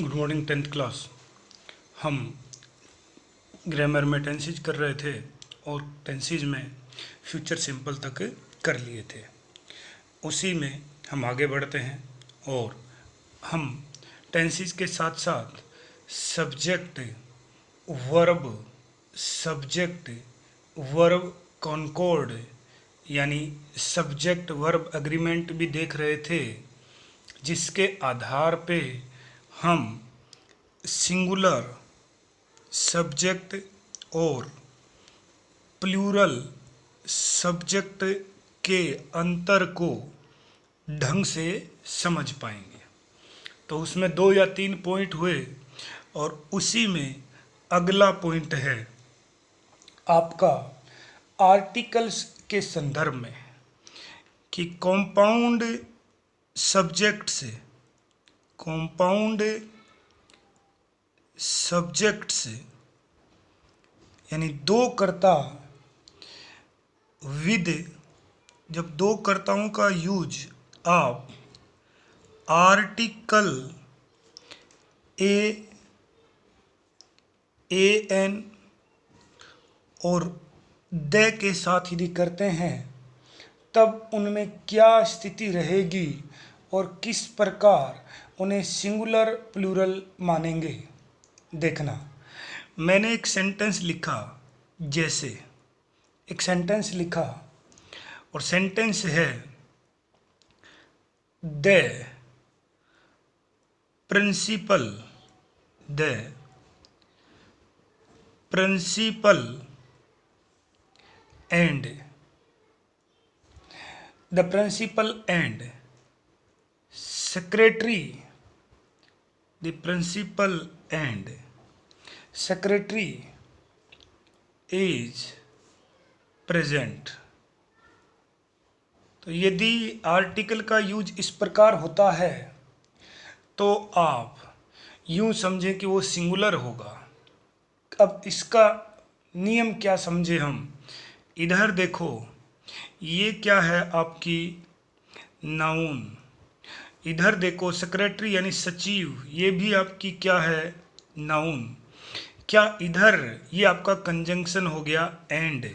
Good morning 10th class. हम grammar में tenses कर रहे थे और टेंसेज में फ्यूचर सिंपल तक कर लिए थे। उसी में हम आगे बढ़ते हैं और हम टेंसेज के साथ साथ सब्जेक्ट सब्जेक्ट वर्ब कॉन्कॉर्ड यानी सब्जेक्ट वर्ब एग्रीमेंट भी देख रहे थे, जिसके आधार पे हम सिंगुलर सब्जेक्ट और प्लूरल सब्जेक्ट के अंतर को ढंग से समझ पाएंगे। तो उसमें 2 या 3 पॉइंट हुए और उसी में अगला पॉइंट है आपका आर्टिकल्स के संदर्भ में कि कंपाउंड सब्जेक्ट्स यानी दो कर्ता विद, जब दो कर्ताओं का यूज आप आर्टिकल एन और द के साथ यदि करते हैं तब उनमें क्या स्थिति रहेगी और किस प्रकार उन्हें सिंगुलर प्लूरल मानेंगे। देखना, मैंने एक सेंटेंस लिखा, जैसे एक सेंटेंस लिखा और सेंटेंस है the principal and secretary is present. तो यदि आर्टिकल का यूज इस प्रकार होता है तो आप यूं समझें कि वो सिंगुलर होगा। अब इसका नियम क्या समझे हम, इधर देखो, ये क्या है आपकी नाउन, इधर देखो सेक्रेटरी यानी सचिव, ये भी आपकी क्या है, नाउन। क्या इधर ये आपका कंजंक्शन हो गया एंड,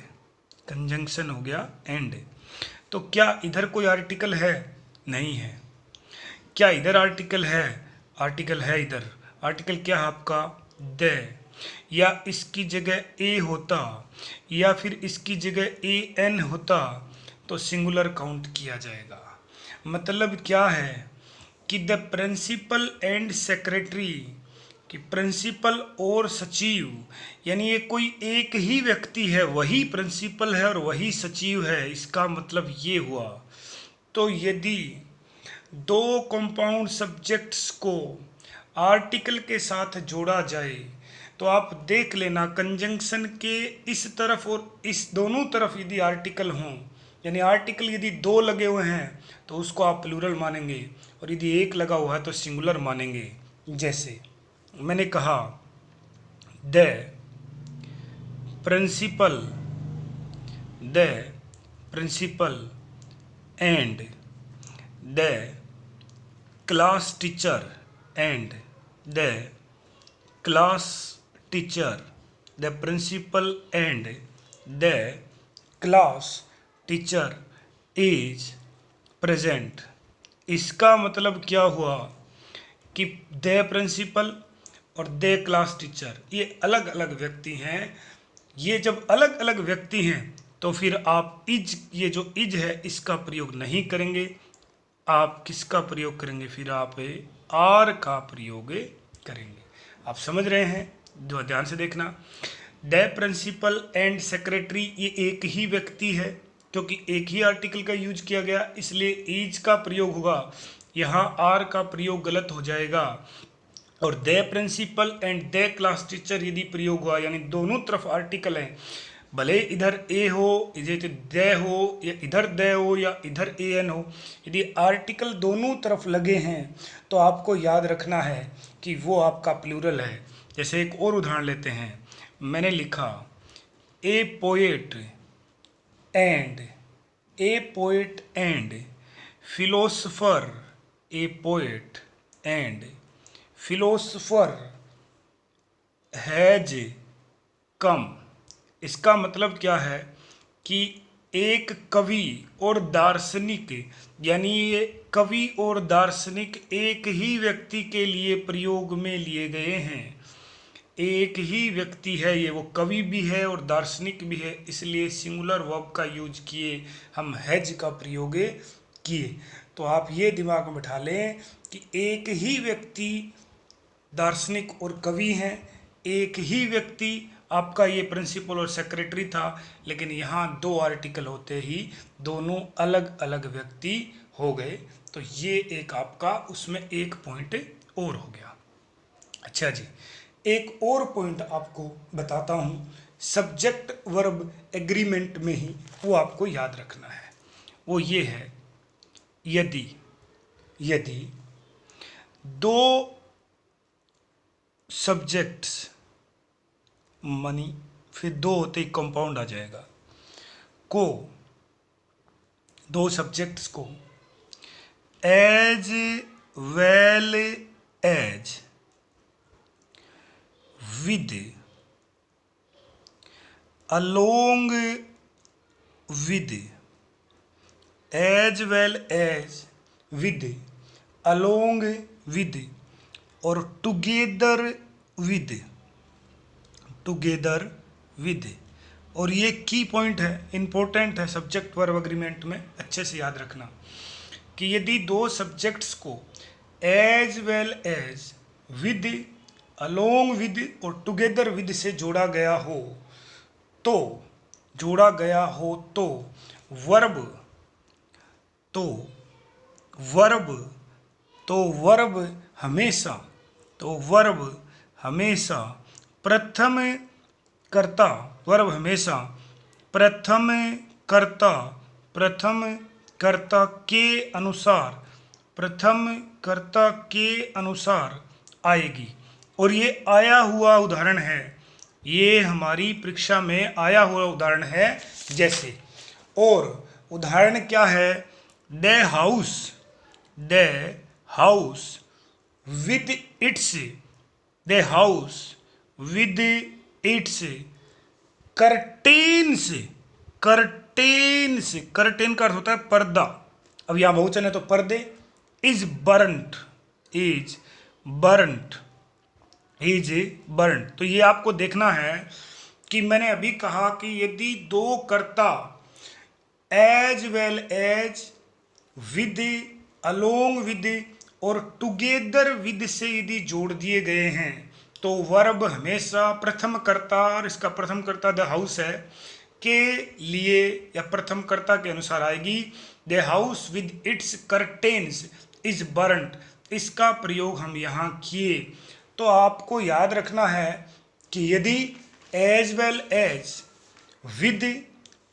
तो क्या इधर कोई आर्टिकल है? नहीं है। क्या इधर आर्टिकल है? आर्टिकल है इधर। आर्टिकल क्या है आपका? द। या इसकी जगह ए होता या फिर इसकी जगह ए एन होता तो सिंगुलर काउंट किया जाएगा। मतलब क्या है कि द प्रिंसिपल एंड सेक्रेटरी, कि प्रिंसिपल और सचिव, यानी ये कोई एक ही व्यक्ति है, वही प्रिंसिपल है और वही सचिव है। इसका मतलब ये हुआ। तो यदि दो कंपाउंड सब्जेक्ट्स को आर्टिकल के साथ जोड़ा जाए तो आप देख लेना, कंजंक्शन के इस तरफ और इस दोनों तरफ यदि आर्टिकल हों, यानी आर्टिकल यदि 2 लगे हुए हैं तो उसको आप प्लूरल मानेंगे और यदि एक लगा हुआ है तो सिंगुलर मानेंगे। जैसे मैंने कहा the principal and the class teacher the principal and the class teacher is present. इसका मतलब क्या हुआ कि द प्रिंसिपल और द क्लास टीचर ये अलग अलग व्यक्ति हैं। ये जब अलग अलग व्यक्ति हैं तो फिर आप इज, ये जो इज है इसका प्रयोग नहीं करेंगे। आप किसका प्रयोग करेंगे? फिर आप आर का प्रयोग करेंगे। आप समझ रहे हैं? जो ध्यान से देखना, द प्रिंसिपल एंड सेक्रेटरी ये एक ही व्यक्ति है, क्योंकि एक ही आर्टिकल का यूज किया गया इसलिए इज का प्रयोग होगा। यहाँ आर का प्रयोग गलत हो जाएगा। और the principal and the class teacher यदि प्रयोग हुआ, यानी दोनों तरफ आर्टिकल है, भले इधर ए हो, इधर द हो, या इधर द हो या इधर ए एन हो, यदि आर्टिकल दोनों तरफ लगे हैं तो आपको याद रखना है कि वो आपका प्लूरल है। जैसे एक और उदाहरण लेते हैं, मैंने लिखा ए poet and philosopher, A poet and philosopher has come. इसका मतलब क्या है कि एक कवि और दार्शनिक, यानी ये कवि और दार्शनिक एक ही व्यक्ति के लिए प्रयोग में लिए गए हैं। एक ही व्यक्ति है ये, वो कवि भी है और दार्शनिक भी है, इसलिए सिंगुलर वर्ब का यूज किए, हम हैज का प्रयोग किए। तो आप ये दिमाग में बिठा लें कि एक ही व्यक्ति दार्शनिक और कवि हैं, एक ही व्यक्ति आपका ये प्रिंसिपल और सेक्रेटरी था, लेकिन यहाँ दो आर्टिकल होते ही दोनों अलग अलग व्यक्ति हो गए। तो ये एक आपका उसमें एक पॉइंट और हो गया। अच्छा जी, एक और पॉइंट आपको बताता हूँ, सब्जेक्ट वर्ब एग्रीमेंट में ही वो आपको याद रखना है। वो ये है, यदि दो सब्जेक्ट्स, मनी फिर दो होते ही कंपाउंड आ जाएगा, को, दो सब्जेक्ट्स को as well as with, along with, as well as with, along with और टुगेदर विद, और ये की पॉइंट है, इंपॉर्टेंट है सब्जेक्ट वर्ब एग्रीमेंट में, अच्छे से याद रखना कि यदि दो सब्जेक्ट्स को as well as, with, along with और टुगेदर विद से जोड़ा गया हो तो वर्ब हमेशा प्रथम कर्ता के अनुसार आएगी। और ये आया हुआ उदाहरण है, ये हमारी परीक्षा में आया हुआ उदाहरण है। जैसे, और उदाहरण क्या है, the house with its curtains, curtain का अर्थ होता है पर्दा, अब यहाँ बहुवचन है तो पर्दे, इज बर्न्ट। तो ये आपको देखना है कि मैंने अभी कहा कि यदि दो कर्ता as well as, with, along with और टुगेदर विद से यदि जोड़ दिए गए हैं तो वर्ब हमेशा प्रथम कर्ता, और इसका प्रथम कर्ता द हाउस है, के लिए या प्रथम कर्ता के अनुसार आएगी। The house with its curtains is burnt, इसका प्रयोग हम यहाँ किए। तो आपको याद रखना है कि यदि as well as, with,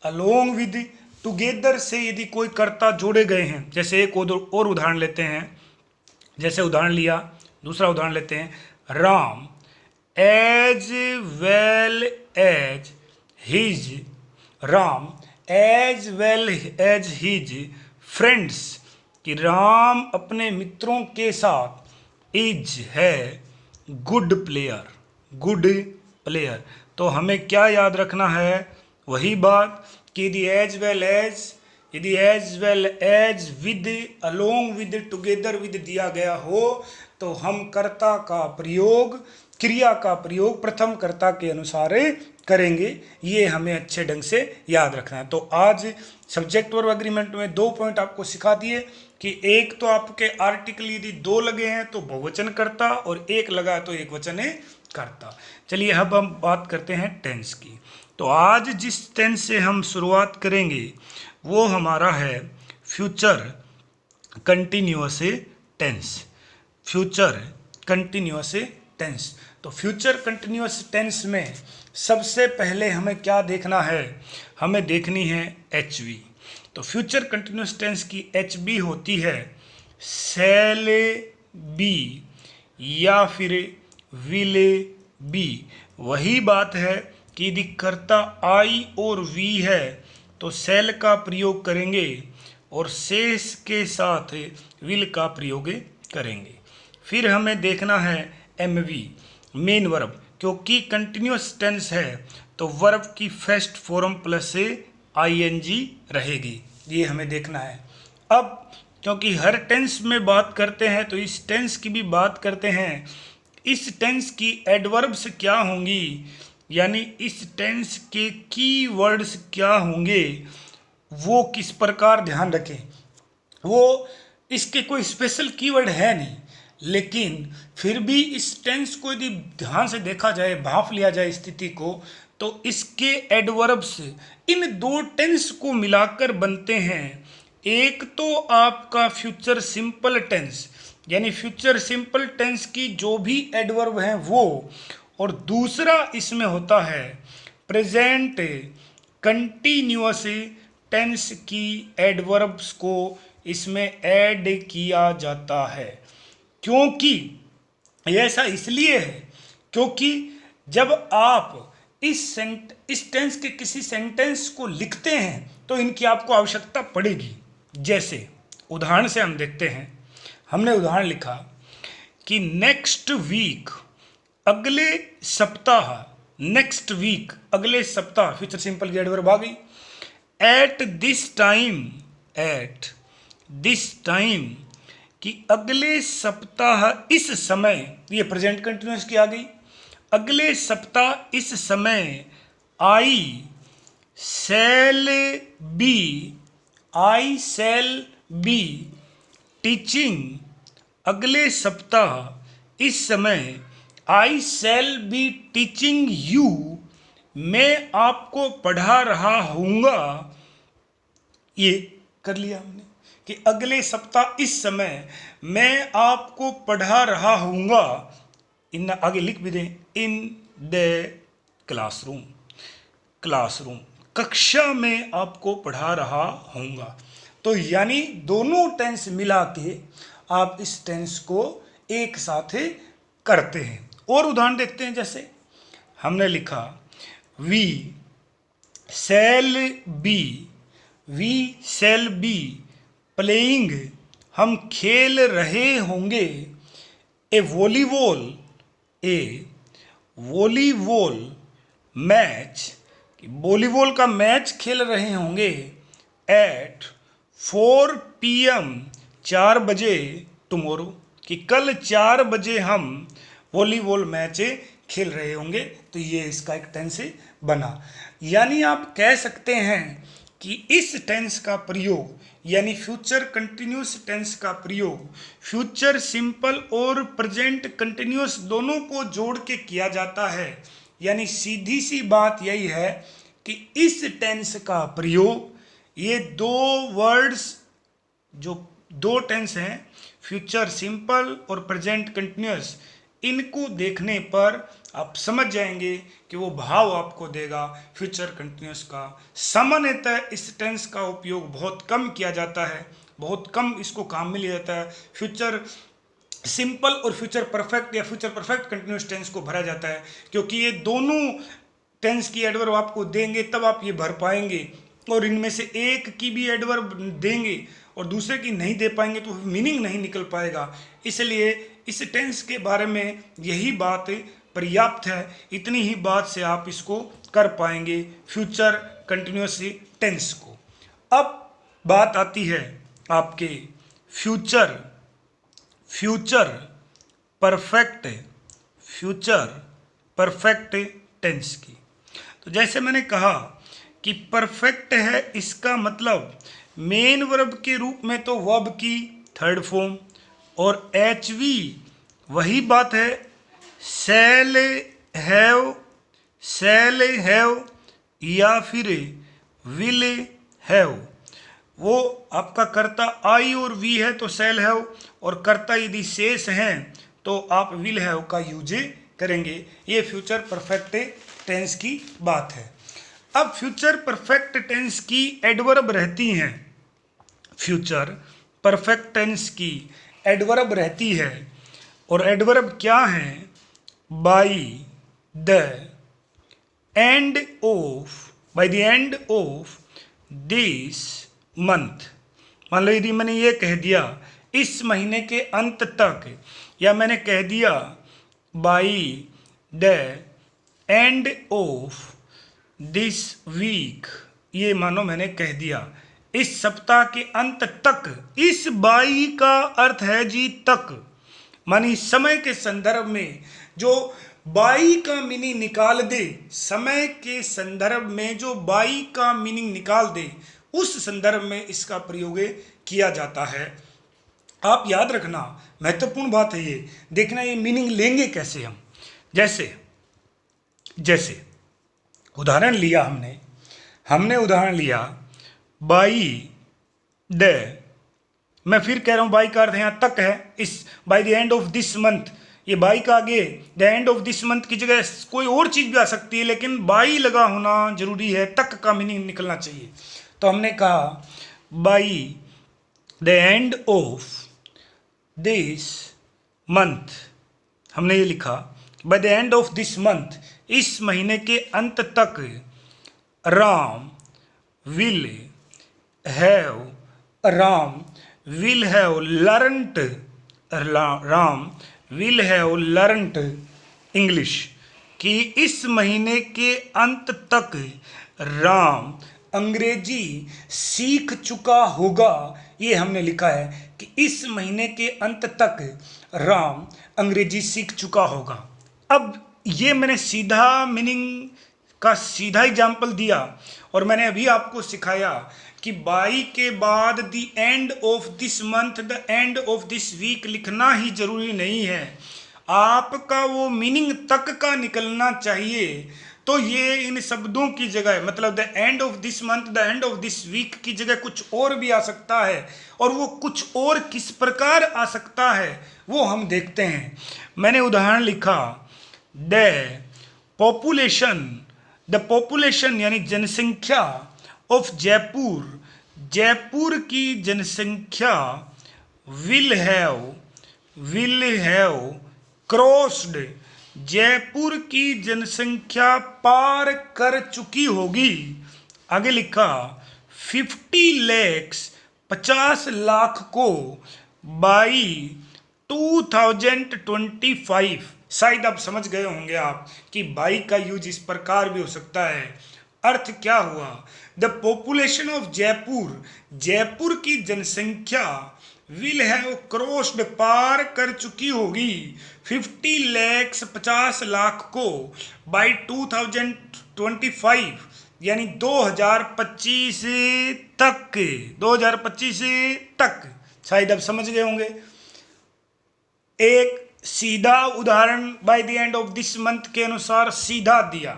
along with, together से यदि कोई कर्ता जोड़े गए हैं, जैसे एक और उदाहरण लेते हैं, जैसे उदाहरण लिया, दूसरा उदाहरण लेते हैं, Ram as well as his friends, कि राम अपने मित्रों के साथ इज है गुड प्लेयर। तो हमें क्या याद रखना है, वही बात कि यदि as well as, with, along with, together with दिया गया हो तो हम कर्ता का प्रयोग, क्रिया का प्रयोग प्रथम कर्ता के अनुसार करेंगे। ये हमें अच्छे ढंग से याद रखना है। तो आज सब्जेक्ट वर्ब एग्रीमेंट में 2 पॉइंट आपको सिखा दिए कि एक तो आपके आर्टिकल यदि 2 लगे हैं तो बहुवचन कर्ता, और एक लगा तो एक वचन कर्ता। चलिए अब हम बात करते हैं टेंस की। तो आज जिस टेंस से हम शुरुआत करेंगे वो हमारा है फ्यूचर कंटिन्यूअस टेंस। तो फ्यूचर कंटिन्यूअस टेंस में सबसे पहले हमें क्या देखना है, हमें देखनी है HV। तो फ्यूचर कंटिन्यूअस टेंस की HV होती है शैल बी या फिर विल बी। वही बात है कि यदि कर्ता आई और वी है तो शैल का प्रयोग करेंगे और शेष के साथ विल का प्रयोग करेंगे। फिर हमें देखना है एमवी मेन वर्ब, क्योंकि कंटिन्यूस टेंस है तो वर्ब की फर्स्ट फॉर्म प्लस से आईएनजी रहेगी, ये हमें देखना है। अब क्योंकि हर टेंस में बात करते हैं तो इस टेंस की भी बात करते हैं। इस टेंस की एडवर्ब्स क्या होंगी, यानी इस टेंस के की वर्ड्स क्या होंगे, वो किस प्रकार ध्यान रखें। वो इसके कोई स्पेशल कीवर्ड है नहीं, लेकिन फिर भी इस टेंस को यदि ध्यान से देखा जाए, भांप लिया जाए स्थिति को, तो इसके एडवर्ब्स इन दो टेंस को मिलाकर बनते हैं। एक तो आपका फ्यूचर सिंपल टेंस, यानी फ्यूचर सिंपल टेंस की जो भी एडवर्ब हैं वो, और दूसरा इसमें होता है प्रेजेंट कंटिन्यूअस टेंस की एडवर्ब्स को इसमें ऐड किया जाता है। क्योंकि ऐसा इसलिए है क्योंकि जब आप इस टेंस के किसी सेंटेंस को लिखते हैं तो इनकी आपको आवश्यकता पड़ेगी। जैसे उदाहरण से हम देखते हैं, हमने उदाहरण लिखा कि नेक्स्ट वीक अगले सप्ताह, नेक्स्ट वीक अगले सप्ताह, फ्यूचर सिंपल की एडवर्ब आ गई। At this time, at this time कि अगले सप्ताह इस समय, ये प्रेजेंट कंटिन्यूअस की आ गई। अगले सप्ताह इस समय आई शैल बी टीचिंग, अगले सप्ताह इस समय आई शैल बी टीचिंग यू, मैं आपको पढ़ा रहा हूँगा। ये कर लिया हमने कि अगले सप्ताह इस समय मैं आपको पढ़ा रहा हूँगा। इन आगे लिख भी दें, इन द क्लासरूम, क्लासरूम कक्षा में आपको पढ़ा रहा हूँगा। तो यानी दोनों टेंस मिला के आप इस टेंस को एक साथ करते हैं। और उदाहरण देखते हैं, जैसे हमने लिखा वी शैल बी प्लेइंग, हम खेल रहे होंगे ए वॉलीबॉल मैच, वॉलीबॉल का मैच खेल रहे होंगे एट 4 PM 4 बजे टुमारो, कि कल 4 बजे हम वॉलीबॉल मैच खेल रहे होंगे। तो ये इसका एक टेंस बना। यानी आप कह सकते हैं कि इस टेंस का प्रयोग, यानी फ्यूचर कंटिन्यूस टेंस का प्रयोग फ्यूचर सिंपल और प्रेजेंट कंटिन्यूस दोनों को जोड़ के किया जाता है। यानी सीधी सी बात यही है कि इस टेंस का प्रयोग, ये दो वर्ड्स जो दो टेंस हैं फ्यूचर सिंपल और प्रेजेंट कंटिन्यूस, इनको देखने पर आप समझ जाएंगे कि वो भाव आपको देगा फ्यूचर कंटिन्यूस का। सामान्यतः इस टेंस का उपयोग बहुत कम किया जाता है, बहुत कम इसको काम में लिया जाता है। फ्यूचर सिंपल और फ्यूचर परफेक्ट या फ्यूचर परफेक्ट कंटिन्यूस टेंस को भरा जाता है, क्योंकि ये दोनों टेंस की एडवर्ब आपको देंगे तब आप ये भर पाएंगे। और इनमें से एक की भी एडवर्ब देंगे और दूसरे की नहीं दे पाएंगे तो मीनिंग नहीं निकल पाएगा। इसलिए इस टेंस के बारे में यही बात पर्याप्त है। इतनी ही बात से आप इसको कर पाएंगे फ्यूचर कंटिन्यूअस टेंस को। अब बात आती है आपके फ्यूचर परफेक्ट टेंस की। तो जैसे मैंने कहा कि परफेक्ट है, इसका मतलब मेन वर्ब के रूप में तो वर्ब की थर्ड फॉर्म, और एचवी वही बात है शैल हैव या फिर विल हैव। वो आपका कर्ता आई और वी है तो शैल हैव, और कर्ता यदि शेष हैं तो आप विल हैव का यूज करेंगे। ये फ्यूचर परफेक्ट टेंस की बात है। अब फ्यूचर परफेक्ट टेंस की एडवर्ब रहती हैं, फ्यूचर परफेक्ट टेंस की एडवर्ब रहती है, और एडवर्ब क्या है? By the end of this month. मान लो यदि मैंने ये कह दिया इस महीने के अंत तक, या मैंने कह दिया by the end of this week, ये मानो मैंने कह दिया इस सप्ताह के अंत तक। इस बाई का अर्थ है जी तक, मानी समय के संदर्भ में जो बाई का मीनिंग निकाल दे, समय के संदर्भ में जो बाई का मीनिंग निकाल दे, उस संदर्भ में इसका प्रयोग किया जाता है। आप याद रखना, महत्वपूर्ण बात है ये, देखना ये मीनिंग लेंगे कैसे हम। जैसे उदाहरण लिया हमने उदाहरण लिया बाई द, मैं फिर कह रहा हूं बाई का अर्थ यहां तक है, इस by the end of this month, ये बाई का आगे the end of this month की जगह कोई और चीज भी आ सकती है, लेकिन बाई लगा होना जरूरी है, तक का मीनिंग निकलना चाहिए। तो हमने कहा by the end of this month, हमने ये लिखा by the end of this month, इस महीने के अंत तक Ram will have learned English, कि इस महीने के अंत तक राम अंग्रेजी सीख चुका होगा। ये हमने लिखा है कि इस महीने के अंत तक राम अंग्रेजी सीख चुका होगा। अब ये मैंने सीधा मीनिंग का सीधा एग्जाम्पल दिया, और मैंने अभी आपको सिखाया कि बाई के बाद the end of this month, the end of this week लिखना ही जरूरी नहीं है, आपका वो मीनिंग तक का निकलना चाहिए। तो ये इन शब्दों की जगह, मतलब the end of this month, the end of this week की जगह कुछ और भी आ सकता है, और वो कुछ और किस प्रकार आ सकता है वो हम देखते हैं। मैंने उदाहरण लिखा द पॉपुलेशन यानी जनसंख्या ऑफ जयपुर की जनसंख्या विल हैव क्रॉस्ड, जयपुर की जनसंख्या पार कर चुकी होगी। आगे लिखा 50 लाख, 50 लाख को बाई 2025। शायद आप समझ गए होंगे आप कि बाई का यूज इस प्रकार भी हो सकता है। अर्थ क्या हुआ, द पॉपुलेशन ऑफ जयपुर की जनसंख्या विल हैव क्रॉस्ड, पार कर चुकी होगी 50 लाख, 50 लाख को बाई 2025 यानी 2025 तक। शायद आप समझ गए होंगे। एक सीधा उदाहरण by the end of this month के अनुसार सीधा दिया,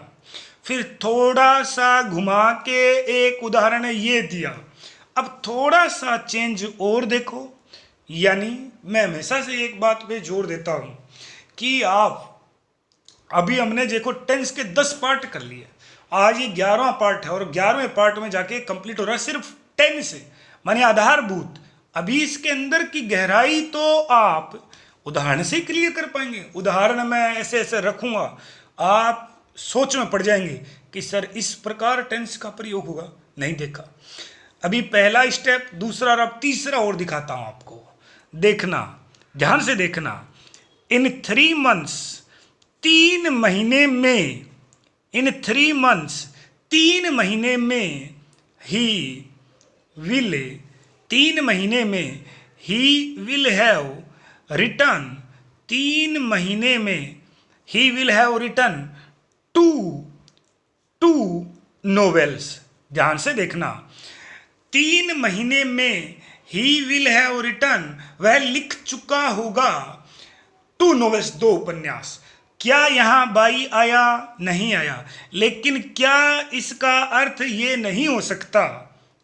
फिर थोड़ा सा घुमा के एक उदाहरण ये दिया। अब थोड़ा सा चेंज और देखो, यानी मैं हमेशा से एक बात पे जोर देता हूँ कि आप अभी हमने देखो टेंस के 10 पार्ट कर लिए, आज ये 11वां पार्ट है, और 11वें पार्ट में जाके कंप्लीट हो रहा है सिर्फ टेंस, माने आधारभूत। अभी इसके अंदर की गहराई तो आप उदाहरण से ही क्लियर कर पाएंगे। उदाहरण मैं ऐसे ऐसे रखूंगा, आप सोच में पड़ जाएंगे कि सर इस प्रकार टेंस का प्रयोग होगा, नहीं देखा। अभी पहला स्टेप, दूसरा, और तीसरा और दिखाता हूं आपको, देखना, ध्यान से देखना। इन 3 मंथ्स, 3 महीने में, इन 3 मंथ्स, 3 महीने में ही विल, 3 महीने में ही विल हैव रिटर्न, 3 महीने में ही will have written two novels. ध्यान से देखना, 3 महीने में ही विल हैव रिटर्न, वह लिख चुका होगा 2 नोवेल्स, 2 उपन्यास। क्या यहां बाई आया? नहीं आया। लेकिन क्या इसका अर्थ ये नहीं हो सकता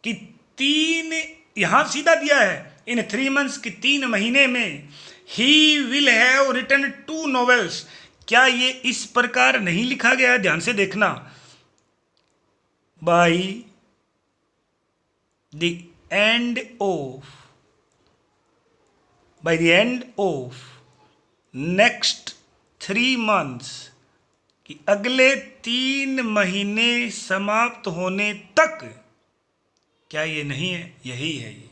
कि 3, यहां सीधा दिया है इन 3 मंथ्स की 3 महीने में ही विल हैव रिटन 2 नॉवेल्स, क्या ये इस प्रकार नहीं लिखा गया है? ध्यान से देखना, by the end of next 3 months, कि अगले 3 महीने समाप्त होने तक, क्या ये नहीं है? यही है, ये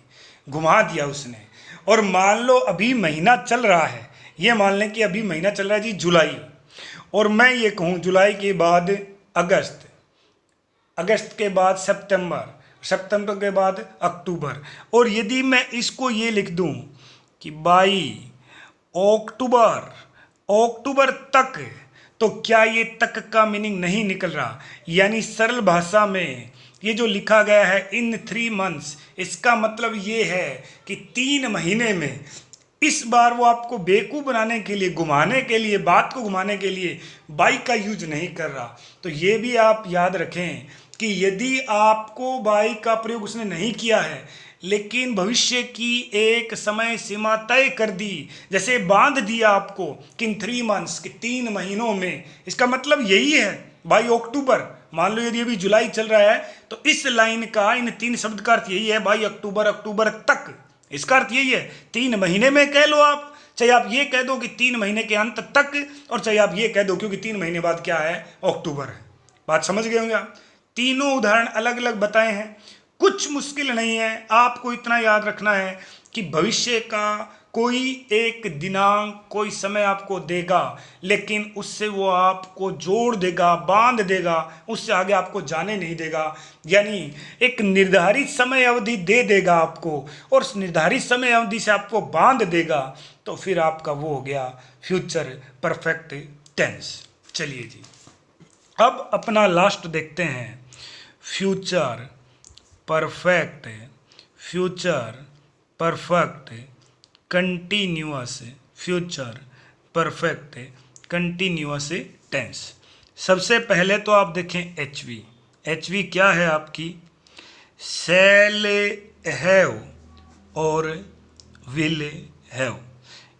घुमा दिया उसने। और मान लो अभी महीना चल रहा है, ये मान लें कि अभी महीना चल रहा है जी जुलाई, और मैं ये कहूँ जुलाई के बाद अगस्त, अगस्त के बाद सितंबर, सितंबर के बाद अक्टूबर, और यदि मैं इसको ये लिख दूं कि बाई अक्टूबर, अक्टूबर तक, तो क्या ये तक का मीनिंग नहीं निकल रहा? यानी सरल भाषा में ये जो लिखा गया है इन 3 मंथ्स, इसका मतलब ये है कि 3 महीने में। इस बार वो आपको बेवकूफ़ बनाने के लिए, घुमाने के लिए, बात को घुमाने के लिए बाई का यूज नहीं कर रहा। तो ये भी आप याद रखें कि यदि आपको बाई का प्रयोग उसने नहीं किया है, लेकिन भविष्य की एक समय सीमा तय कर दी, जैसे बांध दिया आपको कि इन 3 मंथ्स के 3 महीनों में, इसका मतलब यही है बाई अक्टूबर। मान लो यदि अभी जुलाई चल रहा है तो इस लाइन का, इन 3 शब्द का अर्थ यही है बाई अक्टूबर, अक्टूबर तक, इसका अर्थ यही है 3 महीने में कह लो आप, चाहे आप ये कह दो कि 3 महीने के अंत तक, और चाहे आप ये कह दो क्योंकि 3 महीने बाद क्या है, अक्टूबर है। बात समझ गए होंगे आप? तीनों उदाहरण अलग अलग बताए हैं, कुछ मुश्किल नहीं है। आपको इतना याद रखना है कि भविष्य का कोई एक दिनांक, कोई समय आपको देगा, लेकिन उससे वो आपको जोड़ देगा, बांध देगा, उससे आगे आपको जाने नहीं देगा। यानी एक निर्धारित समय अवधि दे देगा आपको, और उस निर्धारित समय अवधि से आपको बांध देगा, तो फिर आपका वो हो गया फ्यूचर परफेक्ट टेंस। चलिए जी, अब अपना लास्ट देखते हैं, future perfect, future perfect continuous, future perfect continuous tense. सबसे पहले तो आप देखें एचवी। एचवी क्या है आपकी? शैल हैव और विल हैव।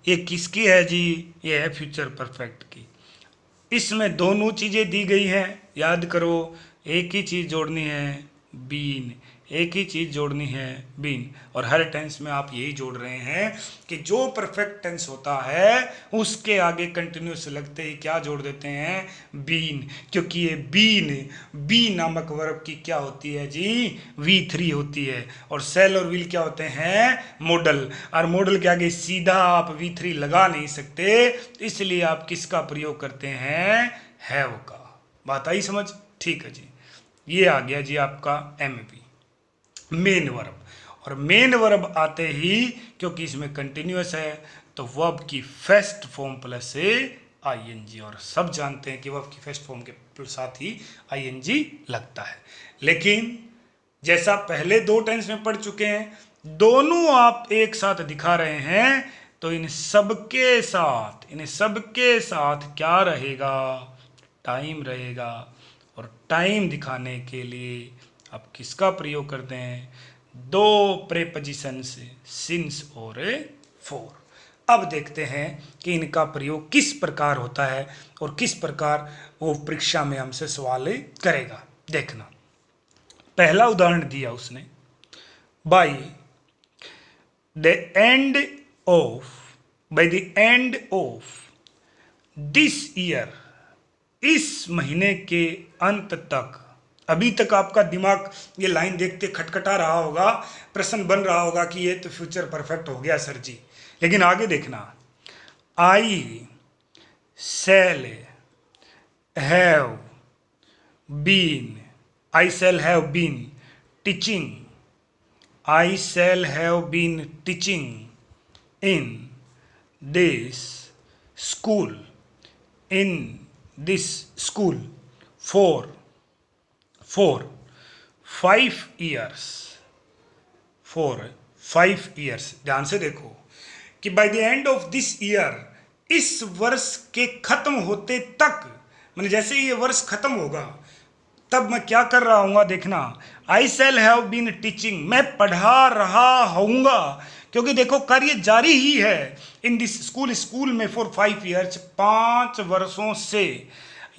ये किसकी है जी? ये है फ्यूचर परफेक्ट की। इसमें दोनों चीज़ें दी गई हैं, याद करो। एक ही चीज़ जोड़नी है, बीन, एक ही चीज़ जोड़नी है, बीन। और हर टेंस में आप यही जोड़ रहे हैं कि जो परफेक्ट टेंस होता है उसके आगे कंटिन्यूस लगते ही क्या जोड़ देते हैं? बीन। क्योंकि ये बीन, बी नामक वर्ब की क्या होती है जी? V3 होती है। और सेल और विल क्या होते हैं? मॉडल। और मॉडल के आगे सीधा आप V3 लगा नहीं सकते, इसलिए आप किसका प्रयोग करते हैं? हैव का। बात आई समझ? ठीक है जी। ये आ गया जी आपका MP, मेन वर्ब। और मेन वर्ब आते ही, क्योंकि इसमें कंटिन्यूअस है, तो वर्ब की फर्स्ट फॉर्म प्लस ING। और सब जानते हैं कि वर्ब की फर्स्ट फॉर्म के साथ ही ING लगता है। लेकिन जैसा पहले 2 टेंस में पढ़ चुके हैं, दोनों आप एक साथ दिखा रहे हैं, तो इन सबके साथ क्या रहेगा? टाइम रहेगा। और टाइम दिखाने के लिए आप किसका प्रयोग करते हैं? 2 प्रेपोजिशन से, सिंस और फॉर। अब देखते हैं कि इनका प्रयोग किस प्रकार होता है और किस प्रकार वो परीक्षा में हमसे सवाल करेगा। देखना, पहला उदाहरण दिया उसने, by the end of this year, इस महीने के अंत तक। अभी तक आपका दिमाग ये लाइन देखते खटखटा रहा होगा, प्रश्न बन रहा होगा कि ये तो फ्यूचर परफेक्ट हो गया सर जी। लेकिन आगे देखना, I shall have been, I shall have been teaching, I shall have been teaching in this school, in this school for 5 years, for 5 years। ध्यान से देखो कि by the end of this year, इस वर्ष के खत्म होते तक, मतलब जैसे ही ये वर्ष खत्म होगा तब मैं क्या कर रहा हूँगा? देखना, I shall have been teaching, मैं पढ़ा रहा होऊंगा, क्योंकि देखो कार्य जारी ही है। इन दिस स्कूल, स्कूल में फॉर 5 ईयर्स, 5 वर्षों से।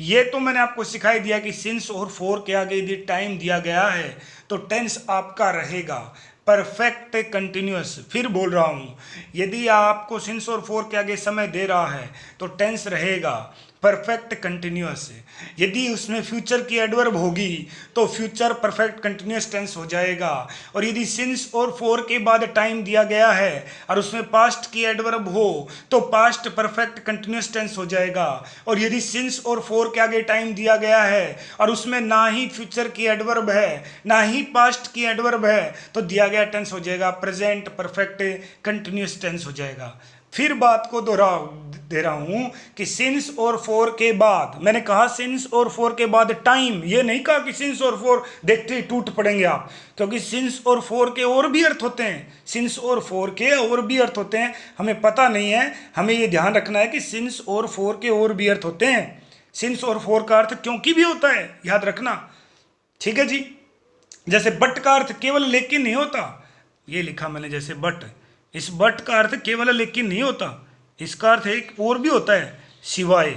ये तो मैंने आपको सिखाई दिया कि सिंस और फॉर के आगे यदि टाइम दिया गया है तो टेंस आपका रहेगा परफेक्ट कंटिन्यूअस। फिर बोल रहा हूँ, यदि आपको सिंस और फॉर के आगे समय दे रहा है तो टेंस रहेगा परफेक्ट कंटिन्यूअस है। यदि उसमें फ्यूचर की एडवर्ब होगी तो फ्यूचर परफेक्ट कंटिन्यूअस टेंस हो जाएगा। और यदि सिंस और फॉर के बाद टाइम दिया गया है और उसमें पास्ट की एडवर्ब हो तो पास्ट परफेक्ट कंटिन्यूअस टेंस हो जाएगा। और यदि सिंस और फॉर के आगे टाइम दिया गया है और उसमें ना ही फ्यूचर की एडवर्ब है ना ही पास्ट की एडवर्ब है तो दिया गया टेंस हो जाएगा प्रेजेंट परफेक्ट कंटिन्यूअस टेंस हो जाएगा। फिर बात को दे रहा हूं कि सिंस और फॉर के बाद, मैंने कहा सिंस और फॉर के बाद टाइम, ये नहीं कहा कि सिंस और फॉर देखते ही टूट पड़ेंगे आप, क्योंकि सिंस और फॉर के और भी अर्थ होते हैं, सिंस और फॉर के और भी अर्थ होते हैं, हमें पता नहीं है। हमें ये ध्यान रखना है कि सिंस और फॉर के और भी अर्थ होते हैं। सिंस और फॉर का अर्थ क्योंकि भी होता है, याद रखना, ठीक है जी। जैसे बट का अर्थ केवल लेकिन नहीं होता, ये लिखा मैंने जैसे बट, इस बट का अर्थ केवल लेकिन नहीं होता, इसका अर्थ एक और भी होता है सिवाय,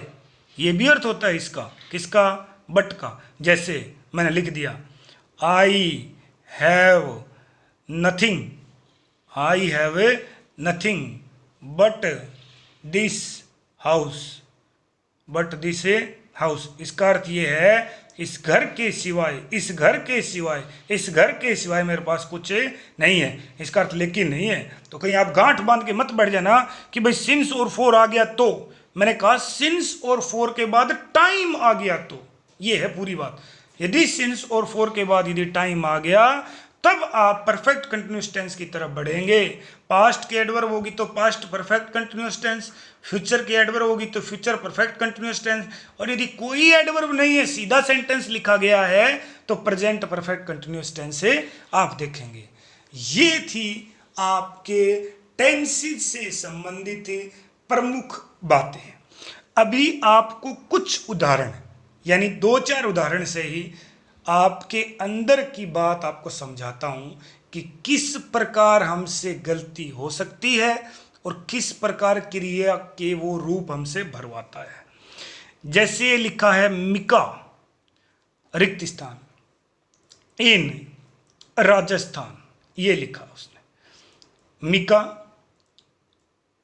ये भी अर्थ होता है इसका, किसका, बट का। जैसे मैंने लिख दिया I have nothing, I have nothing but this house, but this house, इसका अर्थ ये है इस घर के सिवाय, इस घर के सिवाय, इस घर के सिवाय मेरे पास कुछ नहीं है, इसका अर्थ लेकिन नहीं है। तो कहीं आप गांठ बांध के मत बैठ जाना कि भाई सिंस और फॉर आ गया तो, मैंने कहा सिंस और फॉर के बाद टाइम आ गया तो, ये है पूरी बात। यदि सिंस और फॉर के बाद यदि टाइम आ गया तब आप परफेक्ट कंटिन्यूअस टेंस की तरफ बढ़ेंगे। पास्ट की एडवर्ब होगी तो past perfect continuous tense, future की एडवर्ब होगी तो फ्यूचर परफेक्ट कंटिन्यूअस टेंस, और यदि कोई एडवर्ब नहीं है, सीधा सेंटेंस लिखा गया है तो प्रेजेंट परफेक्ट कंटिन्यूअस टेंस से आप देखेंगे। ये थी आपके टेंसेस से संबंधित प्रमुख बातें। अभी आपको कुछ उदाहरण, यानी 2-4 उदाहरण से ही आपके अंदर की बात आपको समझाता हूं कि किस प्रकार हमसे गलती हो सकती है और किस प्रकार क्रिया के वो रूप हमसे भरवाता है। जैसे लिखा है मिका रिक्त स्थान इन राजस्थान, ये लिखा उसने, मिका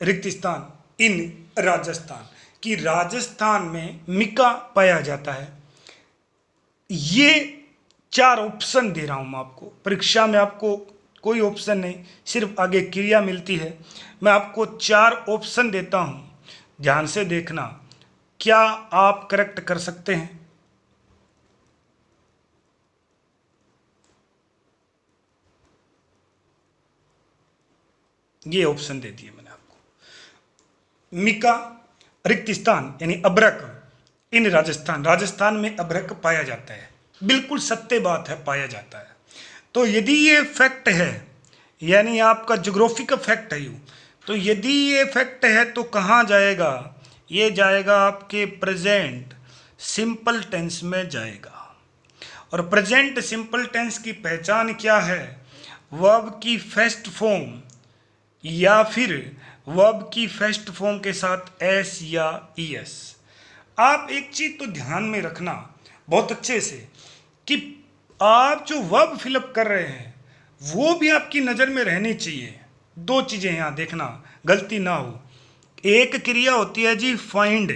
रिक्त स्थान इन राजस्थान, कि राजस्थान में मिका पाया जाता है। ये 4 ऑप्शन दे रहा हूं मैं आपको, परीक्षा में आपको कोई ऑप्शन नहीं, सिर्फ आगे क्रिया मिलती है। मैं आपको 4 ऑप्शन देता हूं, ध्यान से देखना, क्या आप करेक्ट कर सकते हैं? ये ऑप्शन दे दिए मैंने आपको। मिका रिक्त स्थान यानी अभ्रक इन राजस्थान, राजस्थान में अभ्रक पाया जाता है, बिल्कुल सत्य बात है, पाया जाता है। तो यदि ये फैक्ट है, यानी आपका ज्योग्राफिकल फैक्ट है, तो यदि ये फैक्ट है तो कहाँ जाएगा? ये जाएगा आपके प्रेजेंट सिंपल टेंस में जाएगा। और प्रेजेंट सिंपल टेंस की पहचान क्या है? वर्ब की फर्स्ट फॉर्म या फिर वर्ब की फर्स्ट फॉर्म के साथ एस या ईएस। आप एक चीज तो ध्यान में रखना बहुत अच्छे से कि आप जो वर्ब फिलअप कर रहे हैं वो भी आपकी नज़र में रहनी चाहिए। 2 चीज़ें यहाँ देखना, गलती ना हो। एक क्रिया होती है जी फाइंड,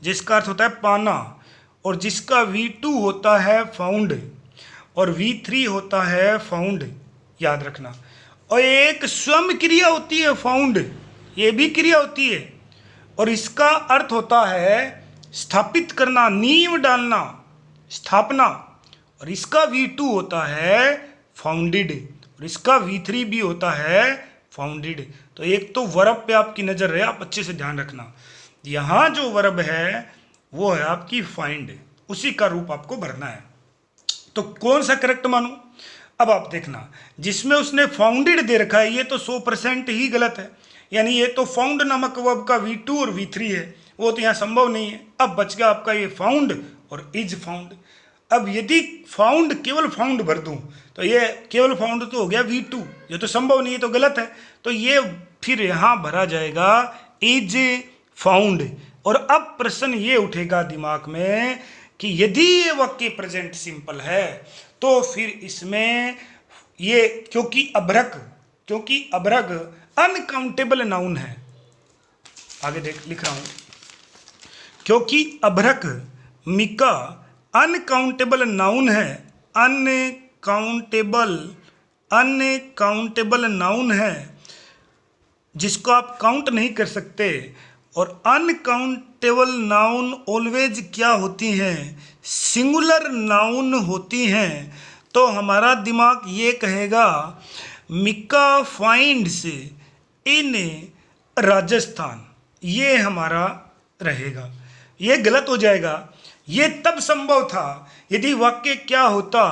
जिसका अर्थ होता है पाना, और जिसका V2 होता है फाउंड और V3 होता है फाउंड, याद रखना। और एक स्वयं क्रिया होती है फाउंड, ये भी क्रिया होती है, और इसका अर्थ होता है स्थापित करना, नींव डालना, स्थापना, और इसका V2 होता है फाउंडेड और इसका V3 भी होता है फाउंडेड। तो एक तो वर्ब पे आपकी नज़र रहे, आप अच्छे से ध्यान रखना। यहाँ जो वर्ब है वो है आपकी फाइंड, उसी का रूप आपको भरना है। तो कौन सा करेक्ट मानूं? अब आप देखना, जिसमें उसने फाउंडेड दे रखा है ये तो 100% ही गलत है, यानी ये तो फाउंड नामक वर्ब का V2 और V3 है, वो तो यहाँ संभव नहीं है। अब बच गया आपका ये फाउंड और इज फाउंड। अब यदि फाउंड केवल फाउंड भर दूं तो ये केवल फाउंड तो हो गया V2, ये तो संभव नहीं है, तो गलत है। तो ये फिर यहाँ भरा जाएगा इज फाउंड। और अब प्रश्न ये उठेगा दिमाग में कि यदि ये वाक्य प्रेजेंट सिंपल है तो फिर इसमें ये, क्योंकि अभ्रक अनकाउंटेबल नाउन है, आगे लिख रहा हूं, क्योंकि अभ्रक मिका अनकाउंटेबल नाउन है, अनकाउंटेबल नाउन है जिसको आप काउंट नहीं कर सकते। और अनकाउंटेबल नाउन ऑलवेज क्या होती हैं, सिंगुलर नाउन होती हैं। तो हमारा दिमाग ये कहेगा मिका फाइंड्स इन राजस्थान, ये हमारा रहेगा। ये गलत हो जाएगा। ये तब संभव था यदि वाक्य क्या होता,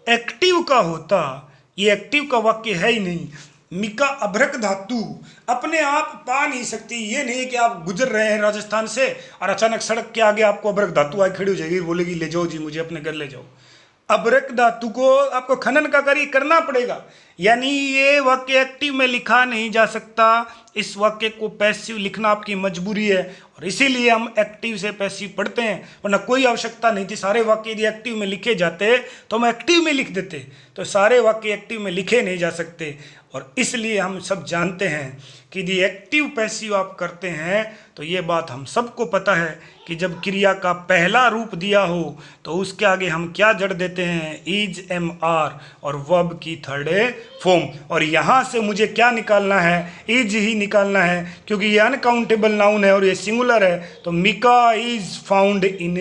एक्टिव का होता। ये एक्टिव का वाक्य है ही नहीं। मिका अभ्रक धातु अपने आप पा नहीं सकती। ये नहीं कि आप गुजर रहे हैं राजस्थान से और अचानक सड़क के आगे आपको अभ्रक धातु आई खड़ी हो जाएगी, बोलेगी ले जाओ जी मुझे अपने घर ले जाओ। अभ्रक धातु को आपको खनन का कार्य करना पड़ेगा, यानी ये वाक्य एक्टिव में लिखा नहीं जा सकता। इस वाक्य को पैसिव लिखना आपकी मजबूरी है और इसीलिए हम एक्टिव से पैसिव पढ़ते हैं, वरना कोई आवश्यकता नहीं थी। सारे वाक्य यदि एक्टिव में लिखे जाते तो हम एक्टिव में लिख देते, तो सारे वाक्य एक्टिव में लिखे नहीं जा सकते। और इसलिए हम सब जानते हैं कि यदि एक्टिव पैसिव आप करते हैं तो ये बात हम सबको पता है कि जब क्रिया का पहला रूप दिया हो तो उसके आगे हम क्या जड़ देते हैं, इज, एम, आर और वर्ब की थर्ड फॉर्म। और यहाँ से मुझे क्या निकालना है, इज ही निकालना है, क्योंकि ये अनकाउंटेबल नाउन है और ये सिंगुलर है। तो mica is found in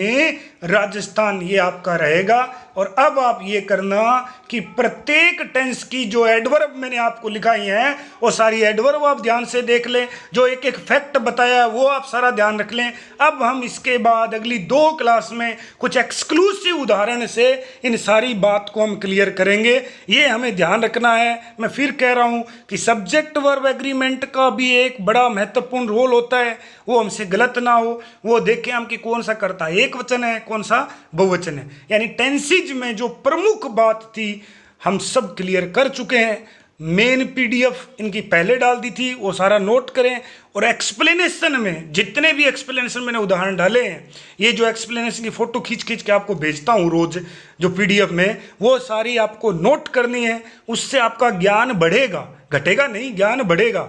Rajasthan, ये आपका रहेगा। और अब आप ये करना कि प्रत्येक टेंस की जो एडवर्ब मैंने आपको लिखाई हैं वो सारी एडवर्ब आप ध्यान से देख लें, जो एक एक फैक्ट बताया वो आप सारा ध्यान रख लें। अब हम इसके बाद अगली 2 क्लास में कुछ एक्सक्लूसिव उदाहरण से इन सारी बात को हम क्लियर करेंगे। ये हमें ध्यान रखना है। मैं फिर कह रहा हूँ कि सब्जेक्ट वर्ब एग्रीमेंट का भी एक बड़ा महत्वपूर्ण रोल होता है, वो हमसे गलत ना हो। वो देखें हम कि कौन सा करता है, एक वचन है कौन सा बहुवचन है। यानी टेंसेज में जो प्रमुख बात थी हम सब क्लियर कर चुके हैं। मेन पीडीएफ इनकी पहले डाल दी थी, वो सारा नोट करें। और एक्सप्लेनेशन में जितने भी एक्सप्लेनेशन मैंने उदाहरण डाले हैं, ये जो एक्सप्लेनेशन की फ़ोटो खींच खींच के आपको भेजता हूँ रोज़ जो पीडीएफ में, वो सारी आपको नोट करनी है। उससे आपका ज्ञान बढ़ेगा, घटेगा नहीं, ज्ञान बढ़ेगा।